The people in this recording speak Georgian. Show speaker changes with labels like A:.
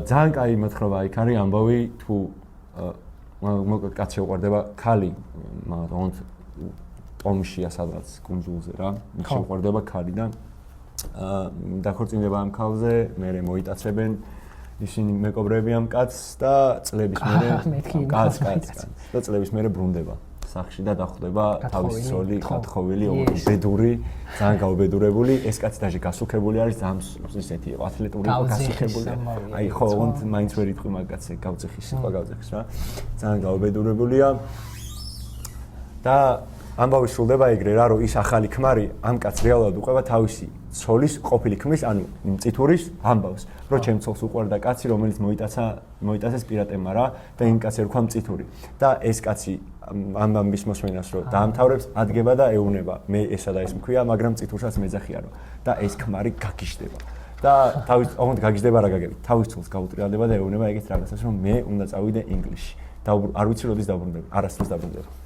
A: ძალიან კაი მოთხრობა იქ არის ამბავი თუ მოკლედ კაცი უყვარდება ქალი მაგათ ომშია სადღაც კუნძულზე რა შეყვარდება ქალი და დაქორწინდება ამ ქალზე მე მოიტაცებენ ისინი მეკობრეები ამ კაცს და წლების მერე კაცს და წლების მერე ბრუნდება სახში და დახვდება თავისი ცოლი გათხოვილი ბედური ძალიან გაუბედურებული ეს კაცი დაჟე გასუქებული არის ძალიან ისეთი იყო ათლეტური გასუქებული აი ხო ოღონდ მაინც ვერ იტყვი მაგაცე გავწიხის სიტყვა გავწიხის რა ძალიან გაუბედურებულია და ამბავი სრულდება ეგრე რა რომ ის ახალი ქმარი ამ კაცს რეალურად უყვება თავისი ცოლის ყოფილი ქმრის ანუ იმ წითურის ამბავს რომ ჩემ ცოლს უყვარდა კაცი რომელიც მოიტაცეს პირატებმა რა და იმ კაცს ერქვა მწითური და ეს კაცი ამ ამბის მოსმენას რომ დაამთავრებს ადგება და ეუნება მე ესა და ეს მქვია მაგრამ წითურსაც მეძახია რომ და ეს ქმარი გაგიჟდება და თავის ოღონდ გაგიჟდება რა გაგებით თავის ცოლს გაუტრიალდება და ეუნება ეგეთ რაღაცას რომ მე უნდა წავიდე ინგლისში და არ ვიცი როდის დაბრუნდება არასდროს დაბრუნდება